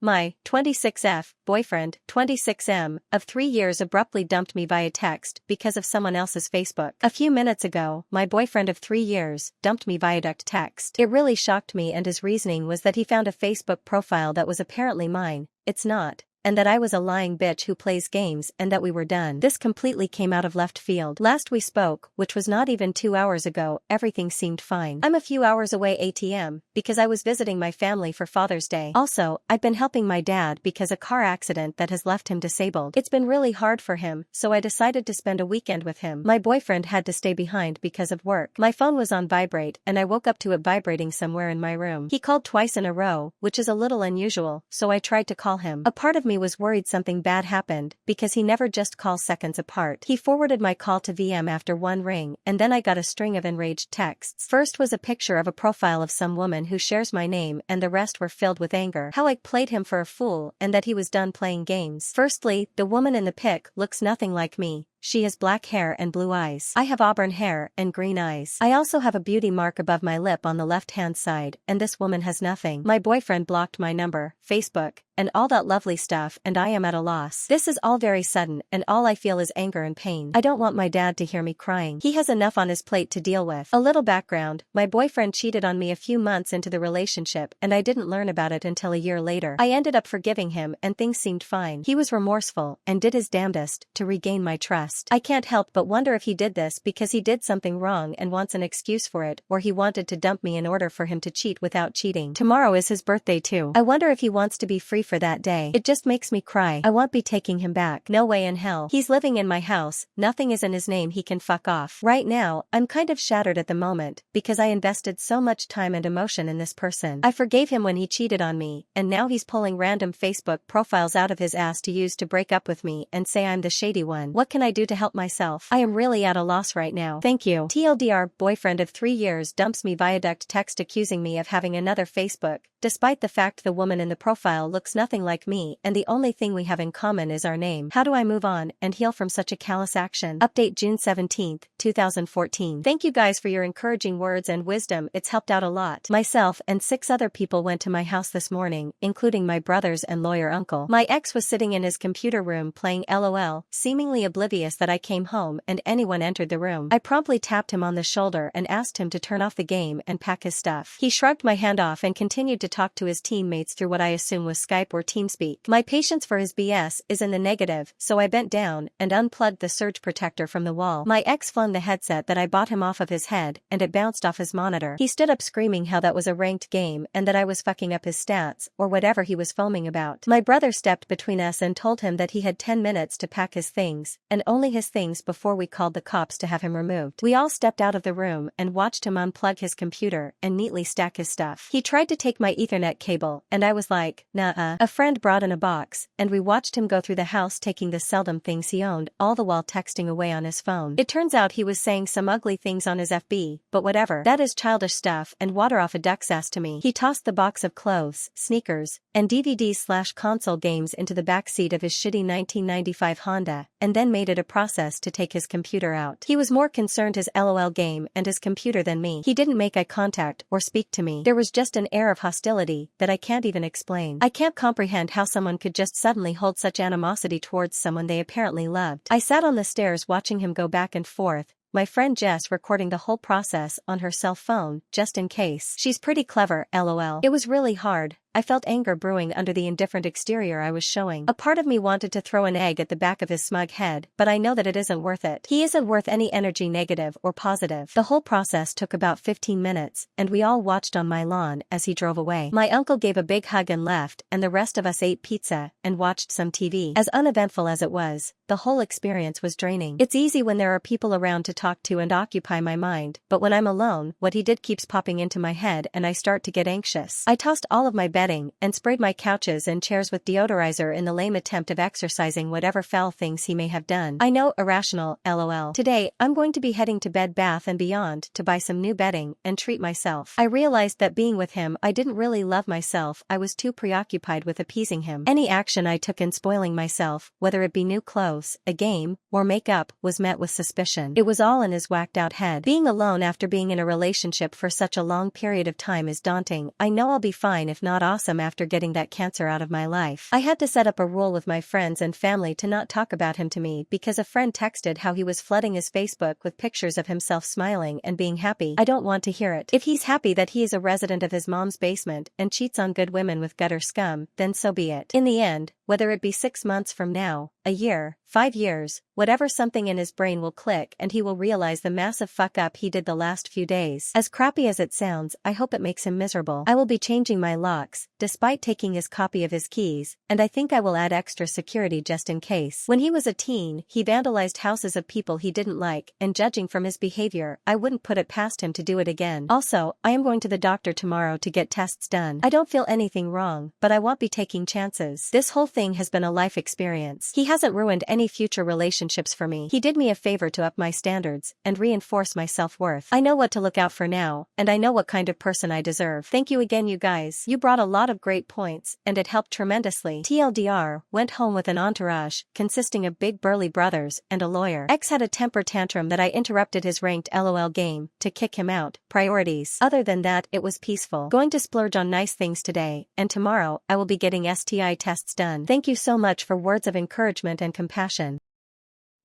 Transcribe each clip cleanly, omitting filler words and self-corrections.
My 26F boyfriend, 26M, of 3 years abruptly dumped me via text because of someone else's Facebook. A few minutes ago, my boyfriend of 3 years dumped me via direct text. It really shocked me, and his reasoning was that he found a Facebook profile that was apparently mine. It's not. And that I was a lying bitch who plays games and that we were done. This completely came out of left field. Last we spoke, which was not even 2 hours ago, everything seemed fine. I'm a few hours away ATM, because I was visiting my family for Father's Day. Also, I've been helping my dad because a car accident that has left him disabled. It's been really hard for him, so I decided to spend a weekend with him. My boyfriend had to stay behind because of work. My phone was on vibrate and I woke up to it vibrating somewhere in my room. He called twice in a row, which is a little unusual, so I tried to call him. A part of me was worried something bad happened, because he never just calls seconds apart. He forwarded my call to VM after one ring, and then I got a string of enraged texts. First was a picture of a profile of some woman who shares my name, and the rest were filled with anger. How I played him for a fool and that he was done playing games. Firstly, the woman in the pic looks nothing like me. She has black hair and blue eyes. I have auburn hair and green eyes. I also have a beauty mark above my lip on the left-hand side, and this woman has nothing. My boyfriend blocked my number, Facebook, and all that lovely stuff, and I am at a loss. This is all very sudden, and all I feel is anger and pain. I don't want my dad to hear me crying. He has enough on his plate to deal with. A little background: my boyfriend cheated on me a few months into the relationship, and I didn't learn about it until a year later. I ended up forgiving him and things seemed fine. He was remorseful and did his damnedest to regain my trust. I can't help but wonder if he did this because he did something wrong and wants an excuse for it, or he wanted to dump me in order for him to cheat without cheating. Tomorrow is his birthday too. I wonder if he wants to be free for that day. It just makes me cry. I won't be taking him back. No way in hell. He's living in my house, nothing is in his name, he can fuck off. Right now, I'm kind of shattered at the moment, because I invested so much time and emotion in this person. I forgave him when he cheated on me, and now he's pulling random Facebook profiles out of his ass to use to break up with me and say I'm the shady one. What can I do to help myself? I am really at a loss right now. Thank you. TLDR, boyfriend of 3 years dumps me via direct text accusing me of having another Facebook, despite the fact the woman in the profile looks nothing like me and the only thing we have in common is our name. How do I move on and heal from such a callous action? Update June 17th, 2014. Thank you guys for your encouraging words and wisdom, it's helped out a lot. Myself and 6 other people went to my house this morning, including my brothers and lawyer uncle. My ex was sitting in his computer room playing LOL, seemingly oblivious that I came home and anyone entered the room. I promptly tapped him on the shoulder and asked him to turn off the game and pack his stuff. He shrugged my hand off and continued to talk to his teammates through what I assume was Skype or TeamSpeak. My patience for his BS is in the negative, so I bent down and unplugged the surge protector from the wall. My ex flung the headset that I bought him off of his head, and it bounced off his monitor. He stood up screaming how that was a ranked game and that I was fucking up his stats, or whatever he was foaming about. My brother stepped between us and told him that he had 10 minutes to pack his things, and only his things, before we called the cops to have him removed. We all stepped out of the room and watched him unplug his computer and neatly stack his stuff. He tried to take my Ethernet cable, and I was like, nah. A friend brought in a box, and we watched him go through the house taking the seldom things he owned, all the while texting away on his phone. It turns out he was saying some ugly things on his FB, but whatever. That is childish stuff and water off a duck's ass to me. He tossed the box of clothes, sneakers, and DVDs/console games into the backseat of his shitty 1995 Honda, and then made it a process to take his computer out. He was more concerned his LOL game and his computer than me. He didn't make eye contact or speak to me. There was just an air of hostility that I can't even explain. I can't comprehend how someone could just suddenly hold such animosity towards someone they apparently loved. I sat on the stairs watching him go back and forth, my friend Jess recording the whole process on her cell phone, just in case. She's pretty clever, LOL. It was really hard. I felt anger brewing under the indifferent exterior I was showing. A part of me wanted to throw an egg at the back of his smug head, but I know that it isn't worth it. He isn't worth any energy, negative or positive. The whole process took about 15 minutes, and we all watched on my lawn as he drove away. My uncle gave a big hug and left, and the rest of us ate pizza and watched some TV. As uneventful as it was, the whole experience was draining. It's easy when there are people around to talk to and occupy my mind, but when I'm alone, what he did keeps popping into my head and I start to get anxious. I tossed all of my bedding and sprayed my couches and chairs with deodorizer in the lame attempt of exorcising whatever foul things he may have done. I know, irrational, LOL. Today, I'm going to be heading to Bed Bath & Beyond to buy some new bedding and treat myself. I realized that being with him, I didn't really love myself. I was too preoccupied with appeasing him. Any action I took in spoiling myself, whether it be new clothes, a game, or makeup, was met with suspicion. It was all in his whacked out head. Being alone after being in a relationship for such a long period of time is daunting. I know I'll be fine if not awesome after getting that cancer out of my life. I had to set up a rule with my friends and family to not talk about him to me because a friend texted how he was flooding his Facebook with pictures of himself smiling and being happy. I don't want to hear it. If he's happy that he is a resident of his mom's basement and cheats on good women with gutter scum, then so be it. In the end, whether it be 6 months from now, a year, 5 years, whatever, something in his brain will click and he will realize the massive fuck up he did the last few days. As crappy as it sounds, I hope it makes him miserable. I will be changing my locks, despite taking his copy of his keys, and I think I will add extra security just in case. When he was a teen, he vandalized houses of people he didn't like, and judging from his behavior, I wouldn't put it past him to do it again. Also, I am going to the doctor tomorrow to get tests done. I don't feel anything wrong, but I won't be taking chances. This whole thing has been a life experience. He hasn't ruined any future relationships for me. He did me a favor to up my standards and reinforce my self-worth. I know what to look out for now, and I know what kind of person I deserve. Thank you again, you guys. You brought a lot of great points, and it helped tremendously. TLDR, went home with an entourage consisting of big burly brothers and a lawyer. X had a temper tantrum that I interrupted his ranked LOL game to kick him out. Priorities. Other than that, it was peaceful. Going to splurge on nice things today, and tomorrow I will be getting STI tests done. Thank you so much for words of encouragement and compassion.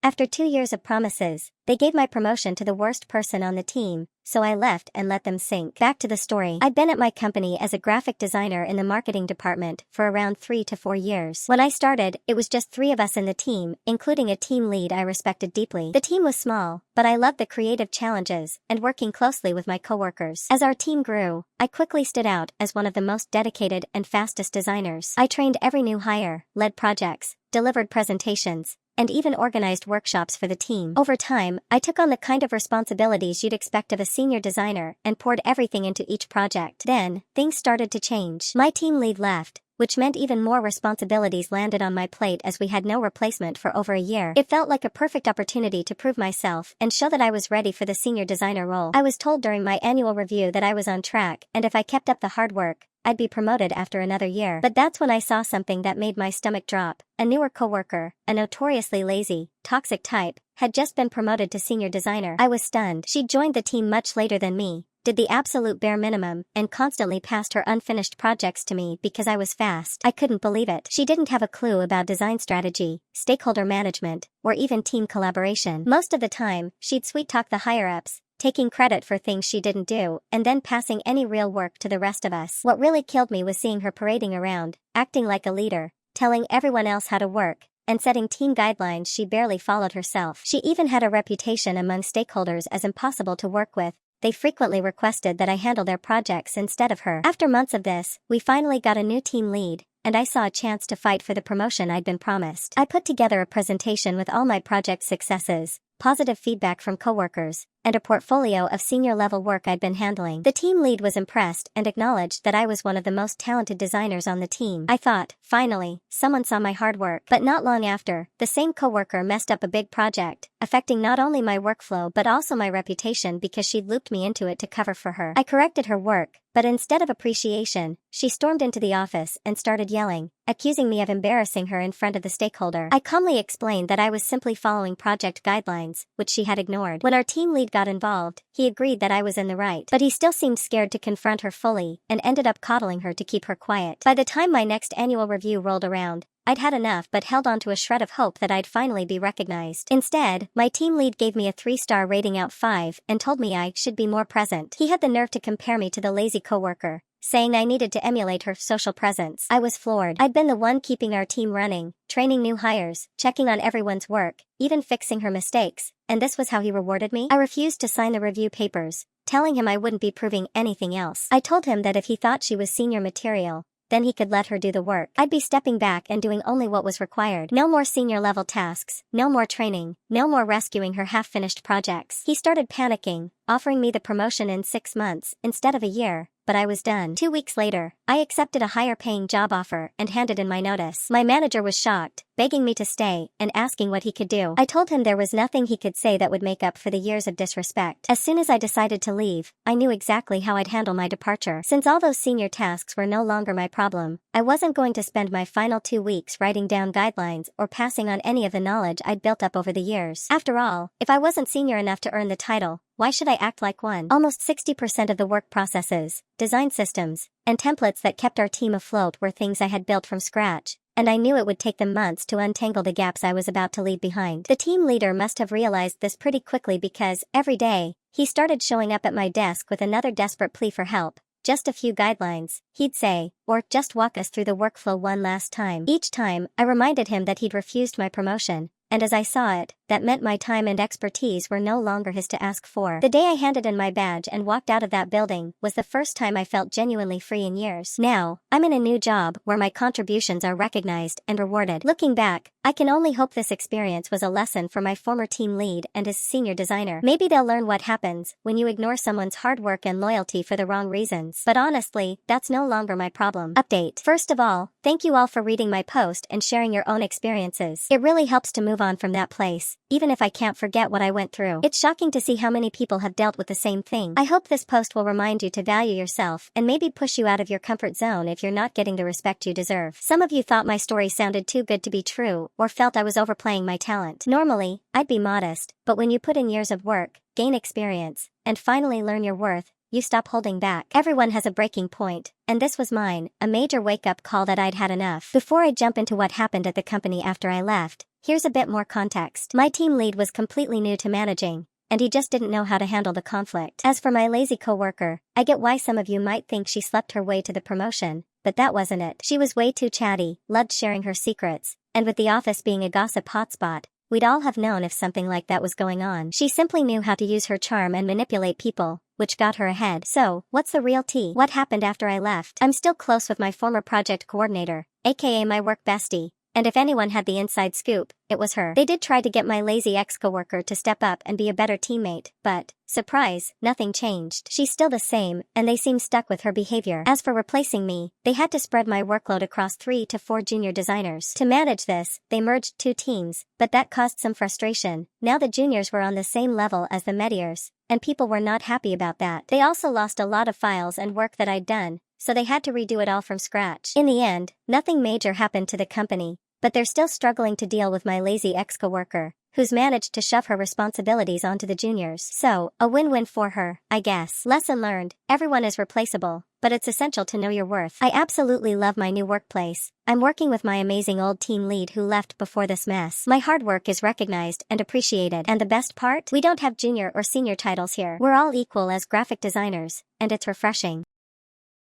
After 2 years of promises, they gave my promotion to the worst person on the team, so I left and let them sink. Back to the story. I'd been at my company as a graphic designer in the marketing department for around 3 to 4 years. When I started, it was just 3 of us in the team, including a team lead I respected deeply. The team was small, but I loved the creative challenges and working closely with my coworkers. As our team grew, I quickly stood out as one of the most dedicated and fastest designers. I trained every new hire, led projects, delivered presentations, and even organized workshops for the team. Over time, I took on the kind of responsibilities you'd expect of a senior designer and poured everything into each project. Then, things started to change. My team lead left, which meant even more responsibilities landed on my plate as we had no replacement for over a year. It felt like a perfect opportunity to prove myself and show that I was ready for the senior designer role. I was told during my annual review that I was on track, and if I kept up the hard work, I'd be promoted after another year. But that's when I saw something that made my stomach drop. A newer coworker, a notoriously lazy, toxic type, had just been promoted to senior designer. I was stunned. She'd joined the team much later than me, did the absolute bare minimum, and constantly passed her unfinished projects to me because I was fast. I couldn't believe it. She didn't have a clue about design strategy, stakeholder management, or even team collaboration. Most of the time, she'd sweet-talk the higher-ups, taking credit for things she didn't do, and then passing any real work to the rest of us. What really killed me was seeing her parading around, acting like a leader, telling everyone else how to work, and setting team guidelines she barely followed herself. She even had a reputation among stakeholders as impossible to work with. They frequently requested that I handle their projects instead of her. After months of this, we finally got a new team lead, and I saw a chance to fight for the promotion I'd been promised. I put together a presentation with all my project successes, positive feedback from coworkers, and a portfolio of senior-level work I'd been handling. The team lead was impressed and acknowledged that I was one of the most talented designers on the team. I thought, finally, someone saw my hard work. But not long after, the same coworker messed up a big project, affecting not only my workflow but also my reputation because she'd looped me into it to cover for her. I corrected her work, but instead of appreciation, she stormed into the office and started yelling, accusing me of embarrassing her in front of the stakeholder. I calmly explained that I was simply following project guidelines, which she had ignored. When our team lead got involved, he agreed that I was in the right, but he still seemed scared to confront her fully and ended up coddling her to keep her quiet. By the time my next annual review rolled around, I'd had enough but held on to a shred of hope that I'd finally be recognized. Instead, my team lead gave me a 3-star rating out 5 and told me I should be more present. He had the nerve to compare me to the lazy coworker, saying I needed to emulate her social presence. I was floored. I'd been the one keeping our team running, training new hires, checking on everyone's work, even fixing her mistakes, and this was how he rewarded me? I refused to sign the review papers, telling him I wouldn't be proving anything else. I told him that if he thought she was senior material, then he could let her do the work. I'd be stepping back and doing only what was required. No more senior-level tasks, no more training, no more rescuing her half-finished projects. He started panicking, offering me the promotion in 6 months instead of a year, but I was done. 2 weeks later, I accepted a higher-paying job offer and handed in my notice. My manager was shocked, begging me to stay and asking what he could do. I told him there was nothing he could say that would make up for the years of disrespect. As soon as I decided to leave, I knew exactly how I'd handle my departure. Since all those senior tasks were no longer my problem, I wasn't going to spend my final 2 weeks writing down guidelines or passing on any of the knowledge I'd built up over the years. After all, if I wasn't senior enough to earn the title, why should I act like one? Almost 60% of the work processes, design systems, and templates that kept our team afloat were things I had built from scratch, and I knew it would take them months to untangle the gaps I was about to leave behind. The team leader must have realized this pretty quickly because, every day, he started showing up at my desk with another desperate plea for help. Just a few guidelines, he'd say, or just walk us through the workflow one last time. Each time, I reminded him that he'd refused my promotion, and as I saw it, that meant my time and expertise were no longer his to ask for. The day I handed in my badge and walked out of that building was the first time I felt genuinely free in years. Now, I'm in a new job where my contributions are recognized and rewarded. Looking back, I can only hope this experience was a lesson for my former team lead and his senior designer. Maybe they'll learn what happens when you ignore someone's hard work and loyalty for the wrong reasons. But honestly, that's no longer my problem. Update. First of all, thank you all for reading my post and sharing your own experiences. It really helps to move on from that place, even if I can't forget what I went through. It's shocking to see how many people have dealt with the same thing. I hope this post will remind you to value yourself and maybe push you out of your comfort zone if you're not getting the respect you deserve. Some of you thought my story sounded too good to be true or felt I was overplaying my talent. Normally, I'd be modest, but when you put in years of work, gain experience, and finally learn your worth, you stop holding back. Everyone has a breaking point, and this was mine, a major wake-up call that I'd had enough. Before I jump into what happened at the company after I left, here's a bit more context. My team lead was completely new to managing, and he just didn't know how to handle the conflict. As for my lazy coworker, I get why some of you might think she slept her way to the promotion, but that wasn't it. She was way too chatty, loved sharing her secrets, and with the office being a gossip hotspot, we'd all have known if something like that was going on. She simply knew how to use her charm and manipulate people, which got her ahead. So, what's the real tea? What happened after I left? I'm still close with my former project coordinator, aka my work bestie, and if anyone had the inside scoop, it was her. They did try to get my lazy ex-coworker to step up and be a better teammate, but, surprise, nothing changed. She's still the same, and they seem stuck with her behavior. As for replacing me, they had to spread my workload across 3 to 4 junior designers. To manage this, they merged 2 teams, but that caused some frustration. Now the juniors were on the same level as the mediors, and people were not happy about that. They also lost a lot of files and work that I'd done, so they had to redo it all from scratch. In the end, nothing major happened to the company, but they're still struggling to deal with my lazy ex-coworker, who's managed to shove her responsibilities onto the juniors. So, a win-win for her, I guess. Lesson learned, everyone is replaceable, but it's essential to know your worth. I absolutely love my new workplace. I'm working with my amazing old team lead who left before this mess. My hard work is recognized and appreciated. And the best part? We don't have junior or senior titles here. We're all equal as graphic designers, and it's refreshing.